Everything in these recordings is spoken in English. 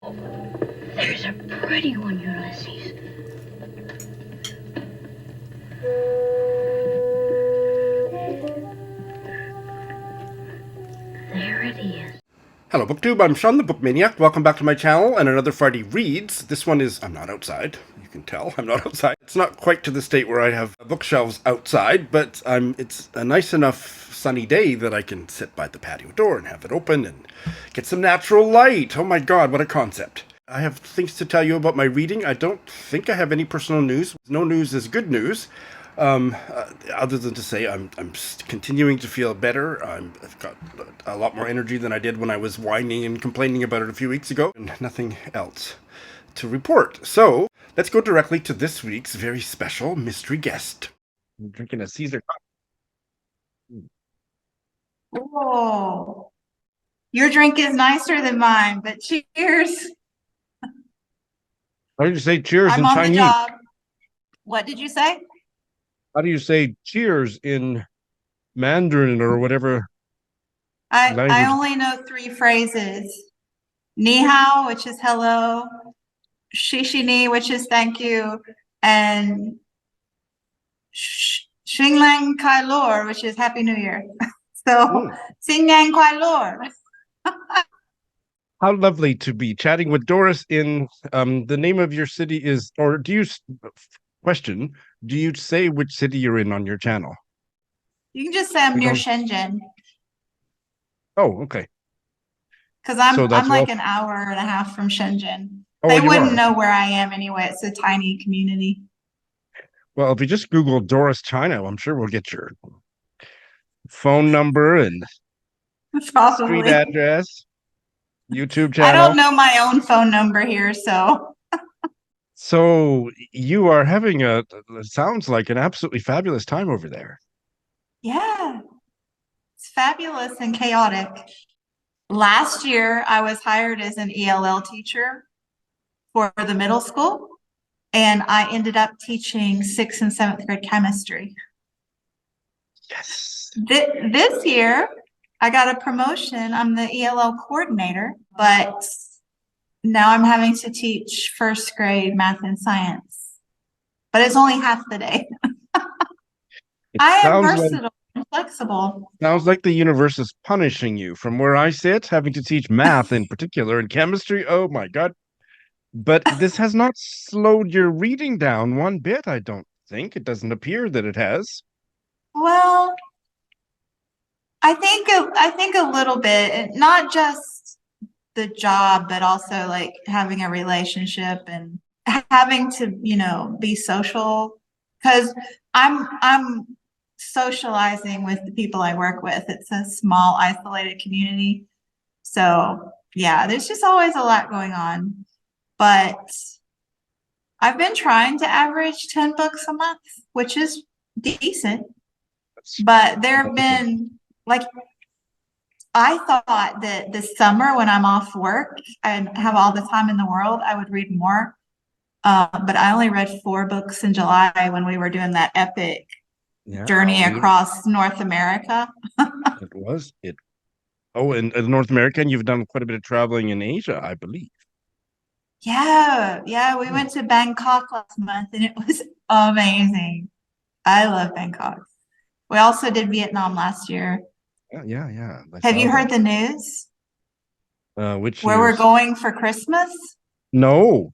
There's a pretty one, Ulysses. There it is. Hello BookTube, I'm Sean the Book Maniac. Welcome back to my channel and another Friday Reads. This one is, I'm not outside. You can tell I'm not outside. It's not quite to the state where I have bookshelves outside, but it's a nice enough sunny day that I can sit by the patio door and have it open and get some natural light. Oh my god, what a concept. I have things to tell you about my reading. I don't think I have any personal news. No news is good news. Other than to say I'm continuing to feel better. I've got a lot more energy than I did when I was whining and complaining about it a few weeks ago, and nothing else to report. So let's go directly to this week's very special mystery guest. I'm drinking a Caesar coffee. Oh, your drink is nicer than mine, but cheers. How do you say cheers I'm in on Chinese? the job. What did you say? How do you say cheers in Mandarin or whatever? I only know 3 phrases. Ni hao, which is hello, shishi ni, which is thank you, and Xinglang Kai Lor, which is Happy New Year. So, Xinglang Kai Lor. How lovely to be chatting with Doris in the name of your city is, or do you, question, do you say which city you're in on your channel? You can just say I'm near Shenzhen. Oh, okay. Because I'm like an hour and a half from Shenzhen. Oh, they wouldn't know where I am anyway. It's a tiny community. Well, if you just Google Doris China, I'm sure we'll get your phone number and street address, YouTube channel. I don't know my own phone number here, so. So you are having sounds like an absolutely fabulous time over there. Yeah, it's fabulous and chaotic. Last year, I was hired as an ELL teacher for the middle school, and I ended up teaching 6th and 7th grade chemistry. Yes. This year, I got a promotion. I'm the ELL coordinator, but now I'm having to teach 1st grade math and science, but it's only half the day. I am versatile and flexible. Sounds like the universe is punishing you. From where I sit, having to teach math in particular and chemistry, oh my god. But this has not slowed your reading down one bit, I don't think. It doesn't appear that it has. Well, I think a little bit, not just the job, but also like having a relationship and having to, be social, because I'm socializing with the people I work with. It's a small, isolated community. So yeah, there's just always a lot going on. But I've been trying to average 10 books a month, which is decent. But there have been, like, I thought that this summer when I'm off work and have all the time in the world, I would read more. But I only read 4 books in July when we were doing that epic journey across North America. Oh, in North America, and you've done quite a bit of traveling in Asia, I believe. Yeah, we went to Bangkok last month and it was amazing. I love Bangkok. We also did Vietnam last year. Yeah. Have you heard the news? Which where we're going for Christmas? No.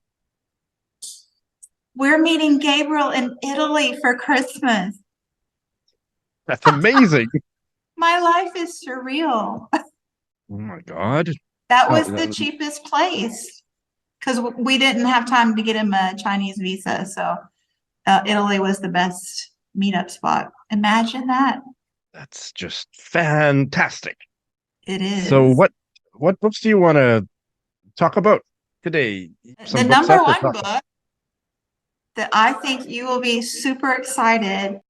We're meeting Gabriel in Italy for Christmas. That's amazing. My life is surreal. Oh my god. That was the cheapest place because we didn't have time to get him a Chinese visa. So Italy was the best meetup spot. Imagine that. That's just fantastic. It is. So what books do you want to talk about today? The number 1 book that I think you will be super excited.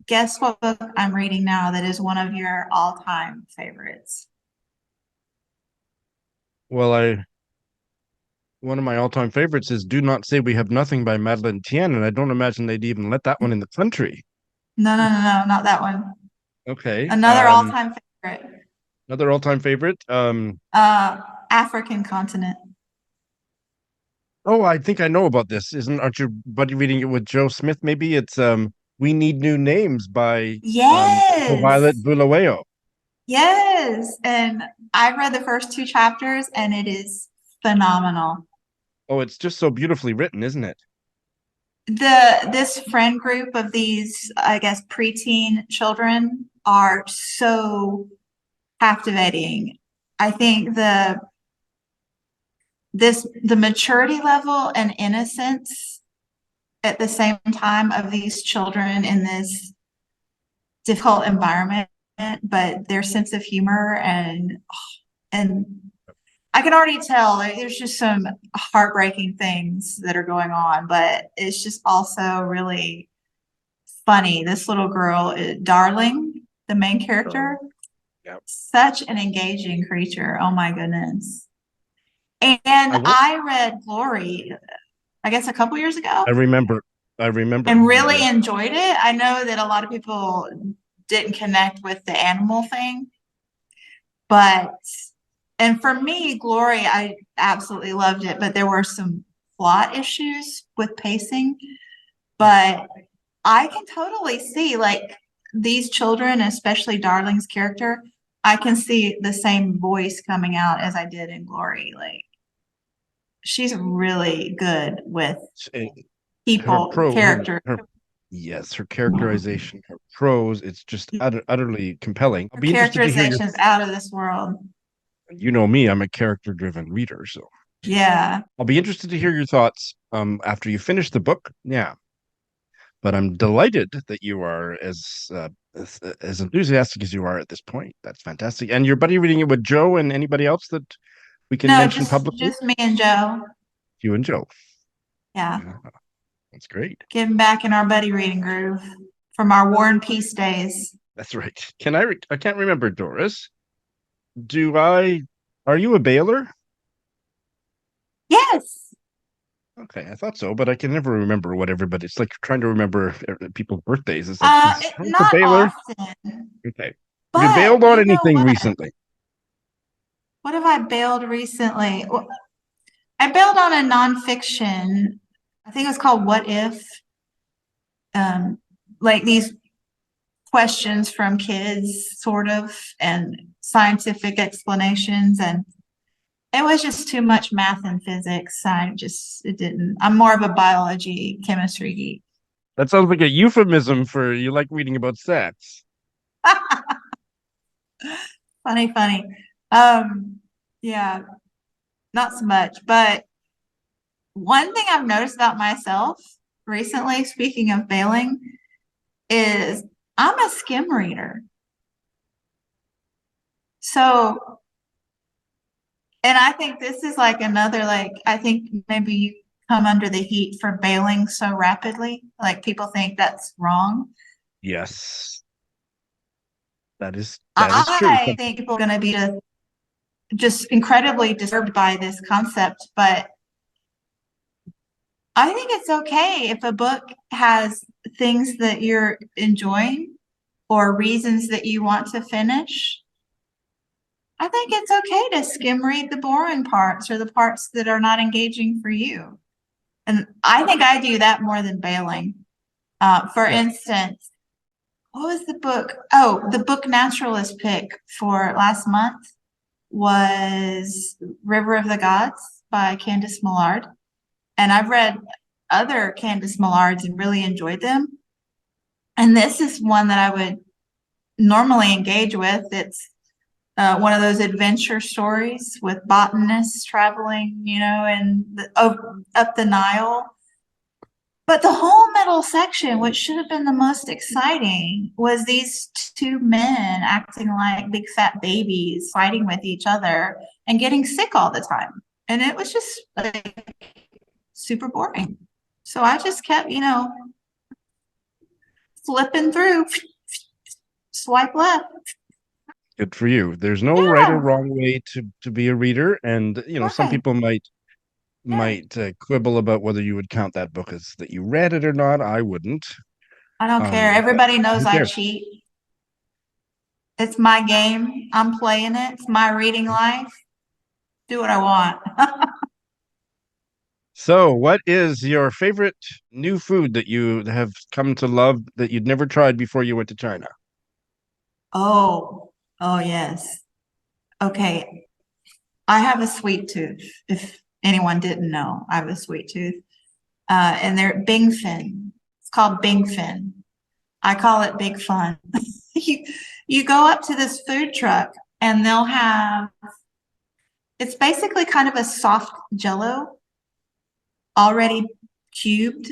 Guess what book I'm reading now that is one of your all-time favorites? Well, one of my all-time favorites is Do Not Say We Have Nothing by Madeleine Thien, and I don't imagine they'd even let that one in the country. No, not that one. Okay. Another all-time favorite. Another all-time favorite? African continent. Oh, I think I know about this. Aren't you buddy reading it with Joe Smith? Maybe it's We Need New Names by Yes. Violet Bulawayo. Yes. And I read the first two chapters and it is phenomenal. Oh, it's just so beautifully written, isn't it? This friend group of these, I guess, preteen children are so captivating. I think the maturity level and innocence at the same time of these children in this difficult environment, but their sense of humor and I can already tell there's just some heartbreaking things that are going on, but it's just also really funny. This little girl, Darling, the main character, Yep. such an engaging creature. Oh my goodness. And I will. I read Glory, I guess a couple years ago, I remember. I remember. and really enjoyed it. I know that a lot of people didn't connect with the animal thing, but and for me, Glory, I absolutely loved it, but there were some plot issues with pacing. But I can totally see like these children, especially Darling's character, I can see the same voice coming out as I did in Glory. Like she's really good with people, character. Yes, her characterization, her prose, it's just utterly compelling. I'll Her be interested to hear your. characterization is out of this world. You know me, I'm a character-driven reader, so Yeah. I'll be interested to hear your thoughts after you finish the book. Yeah, but I'm delighted that you are as enthusiastic as you are at this point. That's fantastic. And your buddy reading it with Joe and anybody else that we can No, mention publicly? just me and Joe. You and Joe. Yeah. Yeah, that's great. Getting back in our buddy reading groove from our War and Peace days. That's right. I can't remember, Doris. Are you a Baylor? Yes. Okay, I thought so, but I can never remember what everybody. It's like trying to remember people's birthdays. It's like, is Doris a Not Baylor? often, Okay. Have you but bailed on you know anything what? recently? What have I bailed recently? Well, I bailed on a nonfiction. I think it was called What If? Like these questions from kids, sort of, and scientific explanations. And it was just too much math and physics. It didn't. I'm more of a biology, chemistry geek. That sounds like a euphemism for you like reading about sex. Funny. Yeah, not so much. But one thing I've noticed about myself recently, speaking of bailing, is I'm a skim reader. So, and I think this is like another, like, I think maybe you come under the heat for bailing so rapidly. Like people think that's wrong. Yes, that is true. I think people are going to be just incredibly disturbed by this concept, but I think it's okay if a book has things that you're enjoying or reasons that you want to finish. I think it's okay to skim read the boring parts or the parts that are not engaging for you. And I think I do that more than bailing. For instance, what was the book? Oh, the book naturalist pick for last month was River of the Gods by Candice Millard. And I've read other Candice Millards and really enjoyed them. And this is one that I would normally engage with. It's one of those adventure stories with botanists traveling, and up the Nile. But the whole middle section, which should have been the most exciting, was these two men acting like big fat babies, fighting with each other and getting sick all the time. And it was just like super boring. So I just kept, flipping through, swipe left. Good for you. There's no right or wrong way to be a reader, and some people might quibble about whether you would count that book as that you read it or not. I wouldn't. I don't care. Everybody knows who I cares? cheat. It's my game. I'm playing it. It's my reading life. Do what I want. So, what is your favorite new food that you have come to love that you'd never tried before you went to China? Oh, yes. Okay. I have a sweet tooth. If anyone didn't know, I have a sweet tooth. And they're Bing Fin. It's called Bing Fin. I call it Big Fun. You you go up to this food truck and they'll have it's basically kind of a soft jello already cubed.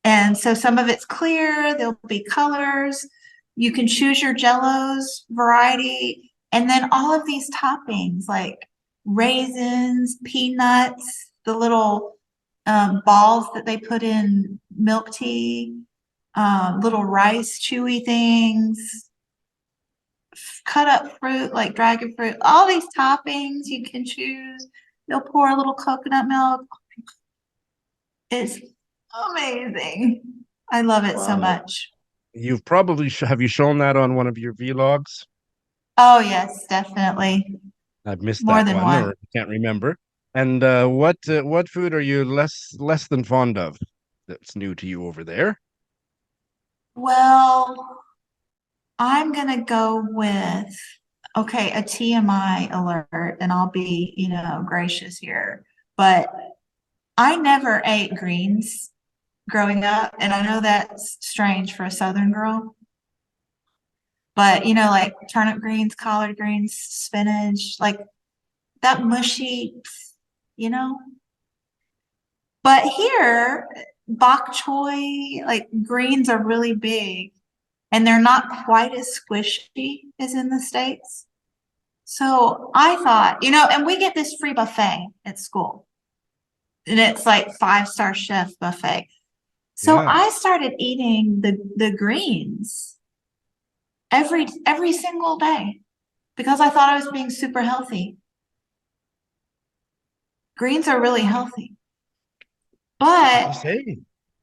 And so some of it's clear, there'll be colors. You can choose your jellos variety. And then all of these toppings like raisins, peanuts, the little balls that they put in milk tea, little rice chewy things, cut up fruit like dragon fruit, all these toppings you can choose. They'll pour a little coconut milk. It's amazing. I love it so Wow. much. You've probably have you shown that on one of your vlogs? Oh, yes, definitely. I've missed More that than one, one. or can't remember. And what food are you less than fond of that's new to you over there? Well, I'm gonna go with, okay, a TMI alert, and I'll be, gracious here. But I never ate greens growing up, and I know that's strange for a Southern girl. But like turnip greens, collard greens, spinach, like that mushy, you know. But here, bok choy, like greens are really big, and they're not quite as squishy as in the States. So I thought, and we get this free buffet at school, and it's like 5-star chef buffet. So Yeah. I started eating the greens every single day because I thought I was being super healthy. Greens are really healthy. What you But say?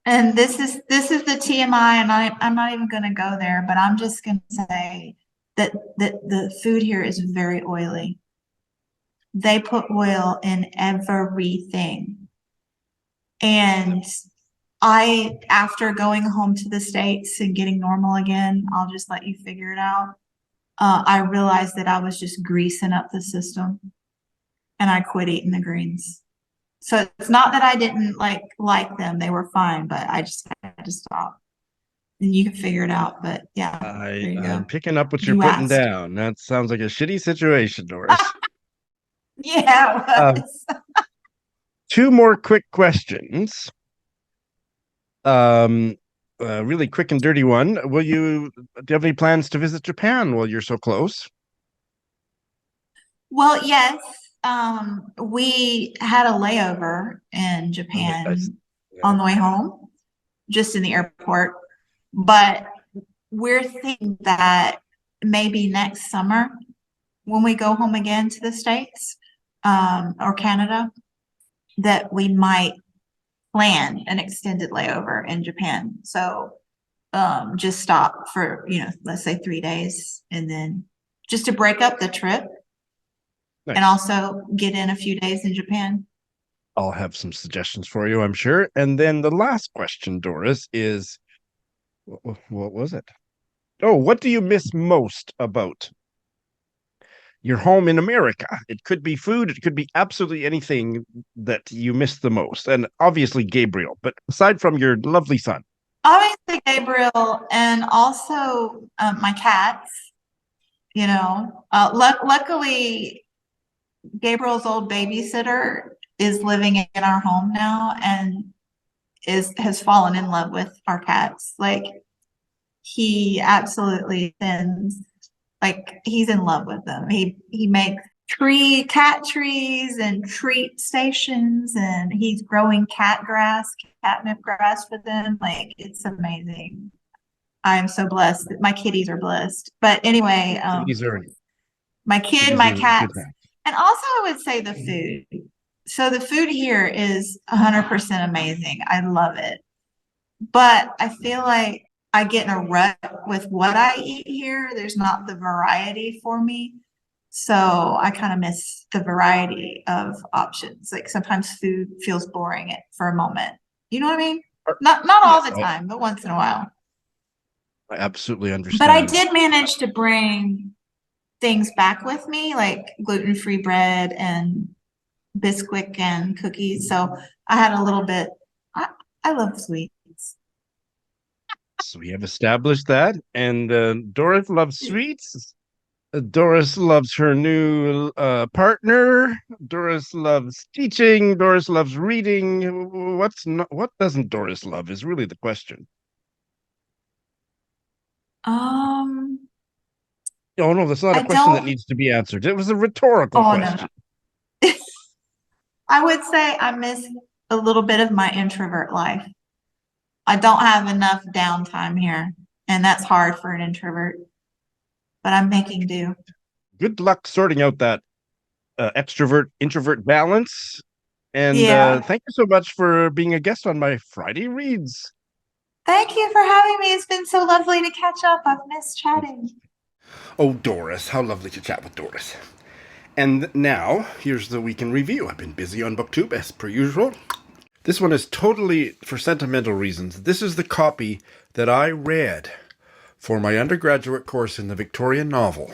and this is the TMI, and I'm not even gonna go there, but I'm just gonna say that the food here is very oily. They put oil in everything. And after going home to the States and getting normal again, I'll just let you figure it out. I realized that I was just greasing up the system, and I quit eating the greens. So it's not that I didn't like them; they were fine, but I just had to stop. And you can figure it out. But yeah, there you I'm go. picking up what you're You putting asked. down. That sounds like a shitty situation, Doris. Yeah, it Um, was. two more quick questions. Um, really quick and dirty one. Do you have any plans to visit Japan while you're so close? Well, yes. We had a layover in Nice. Japan Yeah. on the way home, just in the airport. But we're thinking that maybe next summer, when we go home again to the States, or Canada, that we might plan an extended layover in Japan. So just stop for, let's say 3 days, and then just to break up the trip and Nice. also get in a few days in Japan. I'll have some suggestions for you, I'm sure. And then the last question, Doris, is what was it? Oh, what do you miss most about your home in America? It could be food, it could be absolutely anything that you miss the most. And obviously Gabriel, but aside from your lovely son. Obviously, Gabriel, and also my cats. Luckily, Gabriel's old babysitter is living in our home now and has fallen in love with our cats. Like he absolutely sends, like he's in love with them. He makes cat trees and treat stations, and he's growing catnip grass for them. Like it's amazing. I'm so blessed. My kitties are blessed. But anyway, These are my good cats, times. and also I would say the food. So the food here is 100% amazing. I love it. But I feel like I get in a rut with what I eat here. There's not the variety for me. So I kind of miss the variety of options. Like sometimes food feels boring for a moment. You know what I mean? Not all Yes, the time, but once in a while. I absolutely But I understand. did manage to bring things back with me, like gluten-free bread and Bisquick and cookies. So I had a little bit. I love sweets. So we have established that. And Doris loves sweets. Doris loves her new partner. Doris loves teaching. Doris loves reading. What doesn't Doris love is really the question. Um, Oh no, that's not a I question that don't. needs to be answered. It was a rhetorical Oh no, question. no. I would say I miss a little bit of my introvert life. I don't have enough downtime here, and that's hard for an introvert, but I'm making do. Good luck sorting out that extrovert introvert balance. And Yeah. thank you so much for being a guest on my Friday Reads. Thank you for having me. It's been so lovely to catch up. I've missed chatting. Oh, Doris, how lovely to chat with Doris. And now, here's the week in review. I've been busy on BookTube, as per usual. This one is totally for sentimental reasons. This is the copy that I read for my undergraduate course in the Victorian novel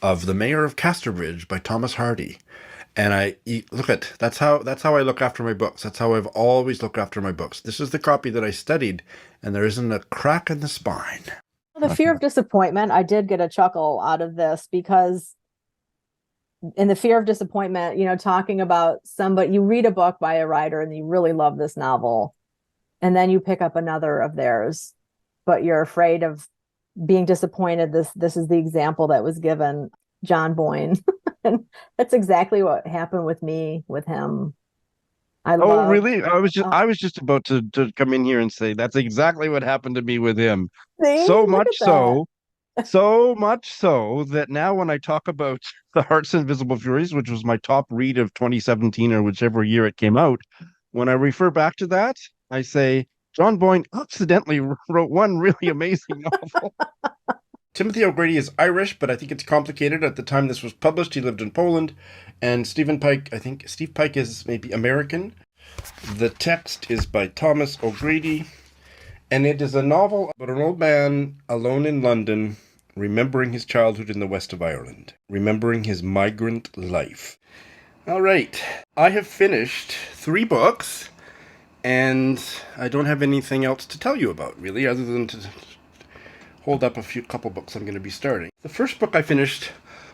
of The Mayor of Casterbridge by Thomas Hardy. And that's how I look after my books. That's how I've always looked after my books. This is the copy that I studied, and there isn't a crack in the spine. The fear of disappointment, I did get a chuckle out of this because in the fear of disappointment, talking about somebody, you read a book by a writer and you really love this novel, and then you pick up another of theirs, but you're afraid of being disappointed. This is the example that was given, John Boyne. And that's exactly what happened with me with him. Really? I was just about to come in here and say that's exactly what happened to me with him. See, So look much at that. so much so that now when I talk about The Heart's Invisible Furies, which was my top read of 2017 or whichever year it came out, when I refer back to that, I say John Boyne accidentally wrote one really amazing novel. Timothy O'Grady is Irish, but I think it's complicated. At the time this was published, he lived in Poland. And Stephen Pike, I think Steve Pike is maybe American. The text is by Thomas O'Grady, and it is a novel about an old man alone in London, remembering his childhood in the west of Ireland, remembering his migrant life. All right, I have finished 3 books, and I don't have anything else to tell you about, really, other than to hold up a couple books I'm going to be starting. The first book I finished,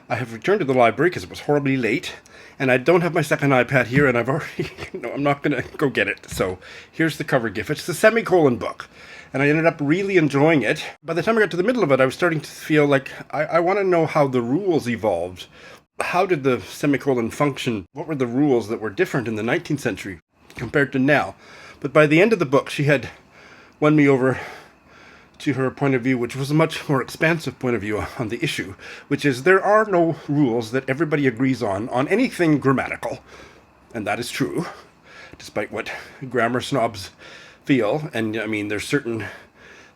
I have returned to the library because it was horribly late, and I don't have my second iPad here, and I've already, I'm not going to go get it. So here's the cover GIF. It's the Semicolon book, and I ended up really enjoying it. By the time I got to the middle of it, I was starting to feel like I want to know how the rules evolved. How did the semicolon function? What were the rules that were different in the 19th century compared to now? But by the end of the book, she had won me over to her point of view, which was a much more expansive point of view on the issue, which is there are no rules that everybody agrees on anything grammatical. And that is true, despite what grammar snobs feel. And I mean, there's certain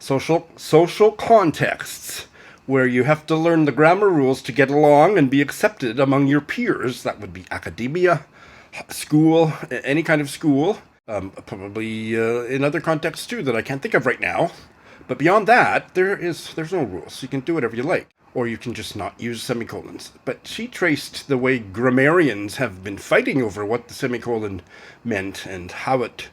social contexts where you have to learn the grammar rules to get along and be accepted among your peers. That would be academia, school, any kind of school, probably in other contexts too that I can't think of right now. But beyond that, there's no rules. You can do whatever you like, or you can just not use semicolons. But she traced the way grammarians have been fighting over what the semicolon meant and how it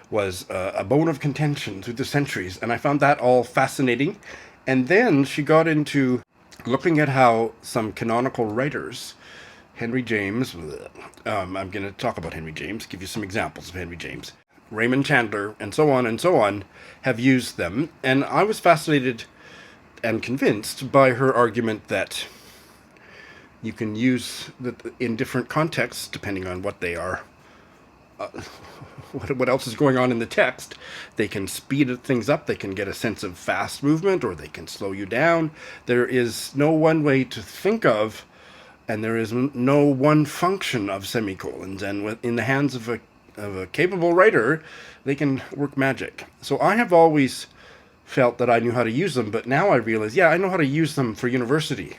was a bone of contention through the centuries, and I found that all fascinating. And then she got into looking at how some canonical writers, Henry James, I'm going to talk about Henry James, give you some examples of Henry James, Raymond Chandler, and so on, have used them. And I was fascinated and convinced by her argument that you can use in different contexts, depending on what they are, what else is going on in the text. They can speed things up, they can get a sense of fast movement, or they can slow you down. There is no one way to think of, and there is no one function of semicolons. And in the hands of a capable writer, they can work magic. So I have always felt that I knew how to use them, but now I realize, I know how to use them for university.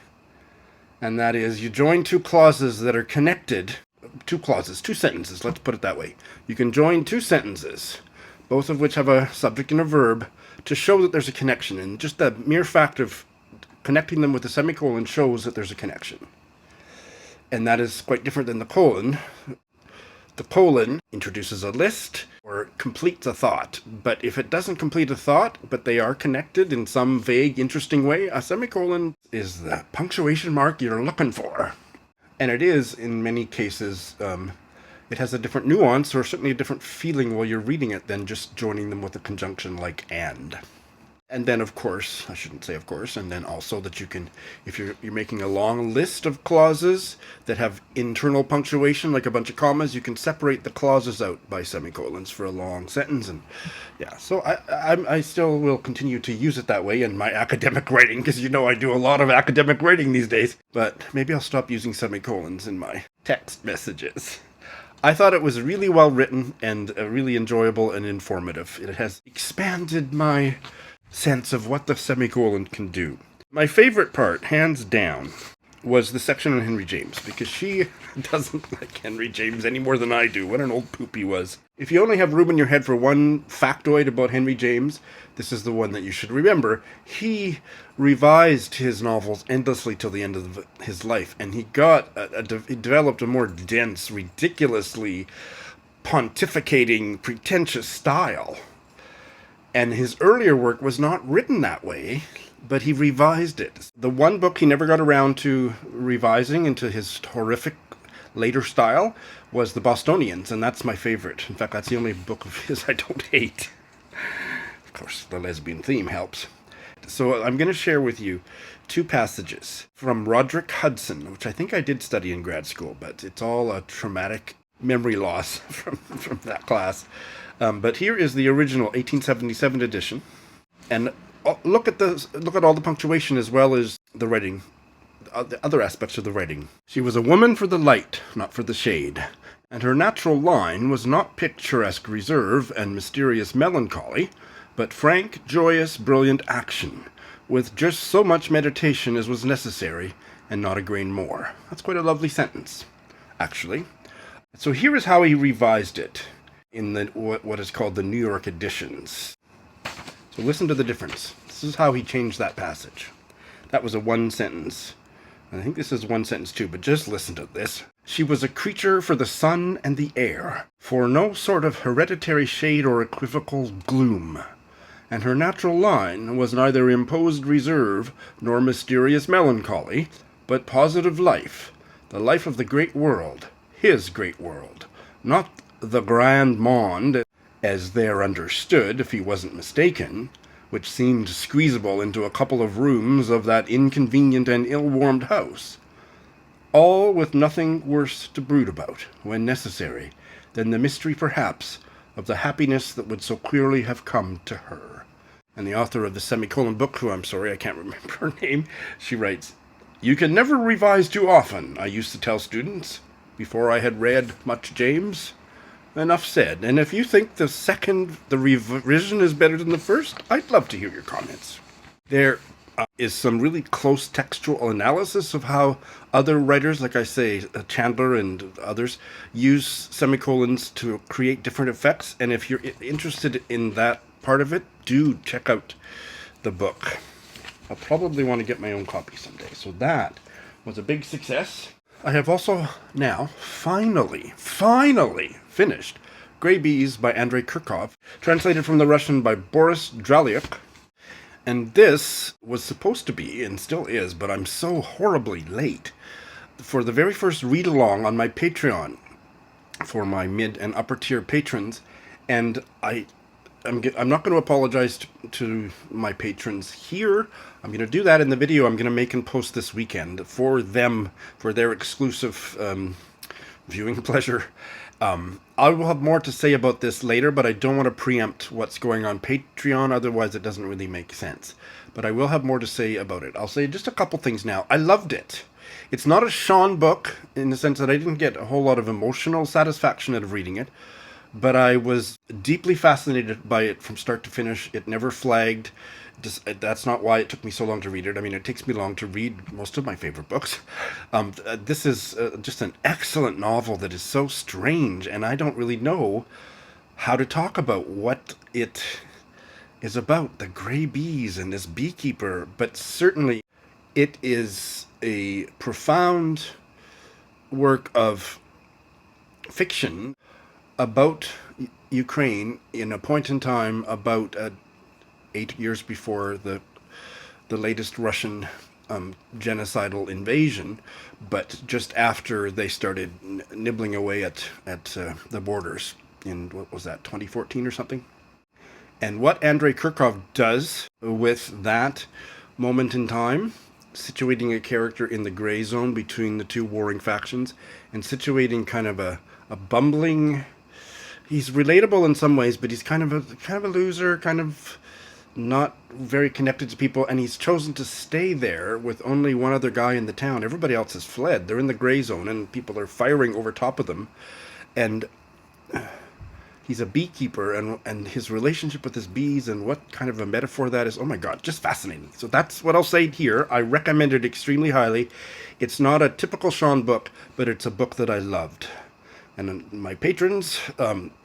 And that is, you join two clauses that are connected. Two sentences, let's put it that way. You can join two sentences, both of which have a subject and a verb, to show that there's a connection. And just the mere fact of connecting them with a semicolon shows that there's a connection. And that is quite different than the colon. The colon introduces a list or completes a thought. But if it doesn't complete a thought, but they are connected in some vague, interesting way, a semicolon is the punctuation mark you're looking for. And it is, in many cases, it has a different nuance or certainly a different feeling while you're reading it than just joining them with a conjunction like and. And then, of course, I shouldn't say of course, and then also that you can, if you're making a long list of clauses that have internal punctuation, like a bunch of commas, you can separate the clauses out by semicolons for a long sentence. And yeah, so I still will continue to use it that way in my academic writing, because you know I do a lot of academic writing these days. But maybe I'll stop using semicolons in my text messages. I thought it was really well written and really enjoyable and informative. It has expanded my sense of what the semicolon can do. My favorite part, hands down, was the section on Henry James, because she doesn't like Henry James any more than I do. What an old poop he was. If you only have room in your head for one factoid about Henry James, this is the one that you should remember. He revised his novels endlessly till the end of his life, and he developed a more dense, ridiculously pontificating, pretentious style. And his earlier work was not written that way, but he revised it. The one book he never got around to revising into his horrific later style was The Bostonians, and that's my favorite. In fact, that's the only book of his I don't hate. Of course, the lesbian theme helps. So I'm going to share with you two passages from Roderick Hudson, which I think I did study in grad school, but it's all a traumatic memory loss from that class. But here is the original 1877 edition, and look at all the punctuation as well as the writing, the other aspects of the writing. She was a woman for the light, not for the shade, and her natural line was not picturesque reserve and mysterious melancholy, but frank, joyous, brilliant action, with just so much meditation as was necessary, and not a grain more. That's quite a lovely sentence, actually. So here is how he revised it in what is called the New York editions. So listen to the difference. This is how he changed that passage. That was a one sentence. I think this is one sentence too, but just listen to this. She was a creature for the sun and the air, for no sort of hereditary shade or equivocal gloom. And her natural line was neither imposed reserve nor mysterious melancholy, but positive life, the life of the great world, his great world, not the grand monde, as there understood, if he wasn't mistaken, which seemed squeezable into a couple of rooms of that inconvenient and ill-warmed house. All with nothing worse to brood about, when necessary, than the mystery, perhaps, of the happiness that would so clearly have come to her. And the author of the Semicolon book, who I'm sorry, I can't remember her name, she writes, "You can never revise too often, I used to tell students, before I had read much James. Enough said. And if you think the revision is better than the first, I'd love to hear your comments." There is some really close textual analysis of how other writers, like I say, Chandler and others, use semicolons to create different effects. And if you're interested in that part of it, do check out the book. I'll probably want to get my own copy someday. So that was a big success. I have also now finally finished Grey Bees by Andrey Kurkov, translated from the Russian by Boris Dralyuk. And this was supposed to be, and still is, but I'm so horribly late, for the very first read-along on my Patreon for my mid and upper tier patrons. And I'm not going to apologize to my patrons here. I'm going to do that in the video I'm going to make and post this weekend for them, for their exclusive viewing pleasure. I will have more to say about this later, but I don't want to preempt what's going on Patreon, otherwise it doesn't really make sense. But I will have more to say about it. I'll say just a couple things now. I loved it. It's not a Sean book, in the sense that I didn't get a whole lot of emotional satisfaction out of reading it, but I was deeply fascinated by it from start to finish. It never flagged. That's not why it took me so long to read it. I mean, it takes me long to read most of my favorite books. This is just an excellent novel that is so strange, and I don't really know how to talk about what it is about, the gray bees and this beekeeper, but certainly it is a profound work of fiction about Ukraine in a point in time about 8 years before the latest Russian genocidal invasion, but just after they started nibbling away at the borders in, what was that, 2014 or something? And what Andrey Kurkov does with that moment in time, situating a character in the gray zone between the two warring factions, and situating kind of a bumbling, he's relatable in some ways, but he's kind of a loser, kind of not very connected to people, and he's chosen to stay there with only one other guy in the town. Everybody else has fled. They're in the gray zone, and people are firing over top of them. And he's a beekeeper, and his relationship with his bees and what kind of a metaphor that is, oh my god, just fascinating. So that's what I'll say here. I recommend it extremely highly. It's not a typical Sean book, but it's a book that I loved. And my patrons,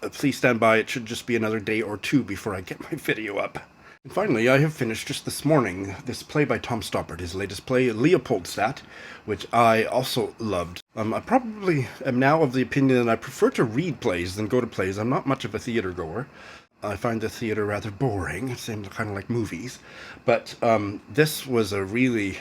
please stand by. It should just be another day or two before I get my video up. And finally, I have finished just this morning this play by Tom Stoppard, his latest play, Leopoldstadt, which I also loved. I probably am now of the opinion that I prefer to read plays than go to plays. I'm not much of a theater goer. I find the theater rather boring, same kind of like movies. But this was a really,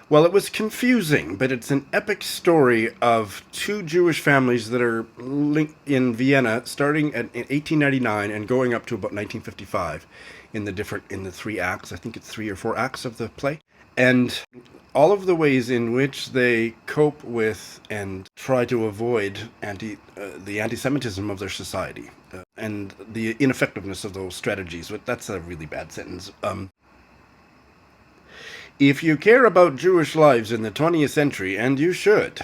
well, it was confusing, but it's an epic story of two Jewish families that are linked in Vienna starting in 1899 and going up to about 1955 in the three acts. I think it's 3 or 4 acts of the play. And all of the ways in which they cope with and try to avoid the anti-Semitism of their society and the ineffectiveness of those strategies. But that's a really bad sentence. If you care about Jewish lives in the 20th century, and you should,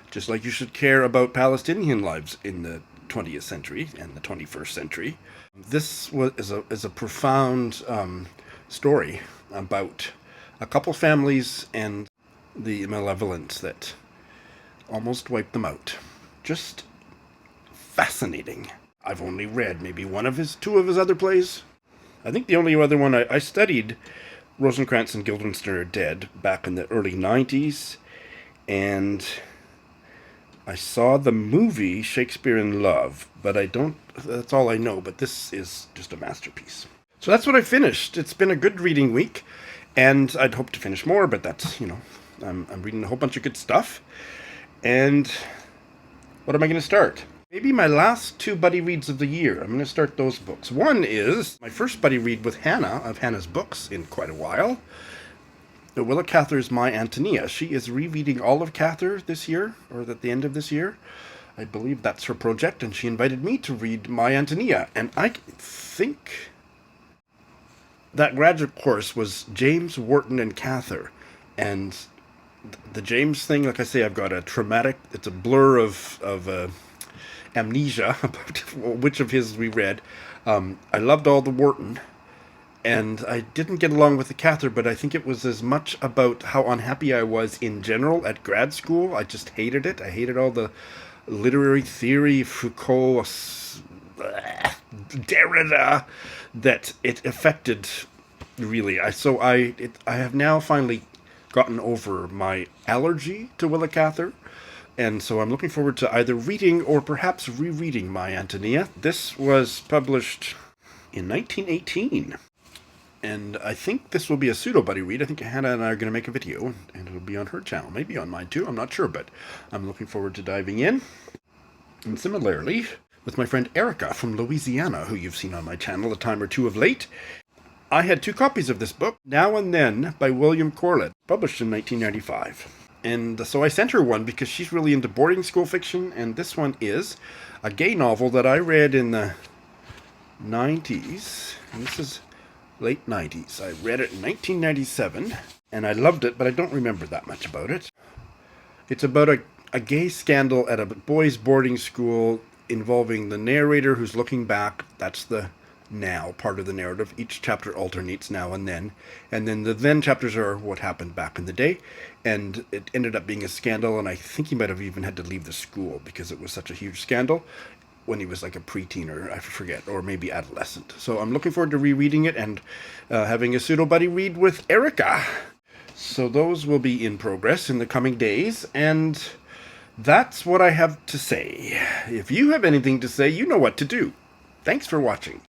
just like you should care about Palestinian lives in the 20th century and the 21st century, this is a profound story about a couple families and the malevolence that almost wiped them out. Just fascinating. I've only read maybe two of his other plays. I think the only other one I studied Rosencrantz and Guildenstern Are Dead back in the early 90s, and I saw the movie Shakespeare in Love, but that's all I know, but this is just a masterpiece. So that's what I finished. It's been a good reading week, and I'd hope to finish more, but that's, I'm reading a whole bunch of good stuff. And what am I going to start? Maybe my last 2 buddy reads of the year. I'm going to start those books. One is my first buddy read with Hannah, of Hannah's books, in quite a while. Willa Cather's My Ántonia. She is rereading all of Cather this year, or at the end of this year. I believe that's her project, and she invited me to read My Ántonia. And I think that graduate course was James, Wharton, and Cather. And the James thing, like I say, I've got it's a blur of amnesia about which of his we read. I loved all the Wharton, and I didn't get along with the Cather, but I think it was as much about how unhappy I was in general at grad school. I just hated it. I hated all the literary theory, Foucault, Derrida, that it affected, really. I have now finally gotten over my allergy to Willa Cather, and so I'm looking forward to either reading or perhaps rereading My Ántonia. This was published in 1918, and I think this will be a pseudo-buddy read. I think Hannah and I are going to make a video, and it'll be on her channel, maybe on mine too, I'm not sure, but I'm looking forward to diving in. And similarly, with my friend Erica from Louisiana, who you've seen on my channel a time or two of late, I had 2 copies of this book, Now and Then by William Corlett, published in 1995. And so I sent her one because she's really into boarding school fiction, and this one is a gay novel that I read in the 90s, and this is late 90s. I read it in 1997, and I loved it, but I don't remember that much about it. It's about a gay scandal at a boys' boarding school involving the narrator who's looking back. That's the now part of the narrative. Each chapter alternates now and then the then chapters are what happened back in the day. And it ended up being a scandal, and I think he might have even had to leave the school because it was such a huge scandal when he was like a preteen, or I forget, or maybe adolescent. So I'm looking forward to rereading it and having a pseudo buddy read with Erica. So those will be in progress in the coming days, and that's what I have to say. If you have anything to say, you know what to do. Thanks for watching.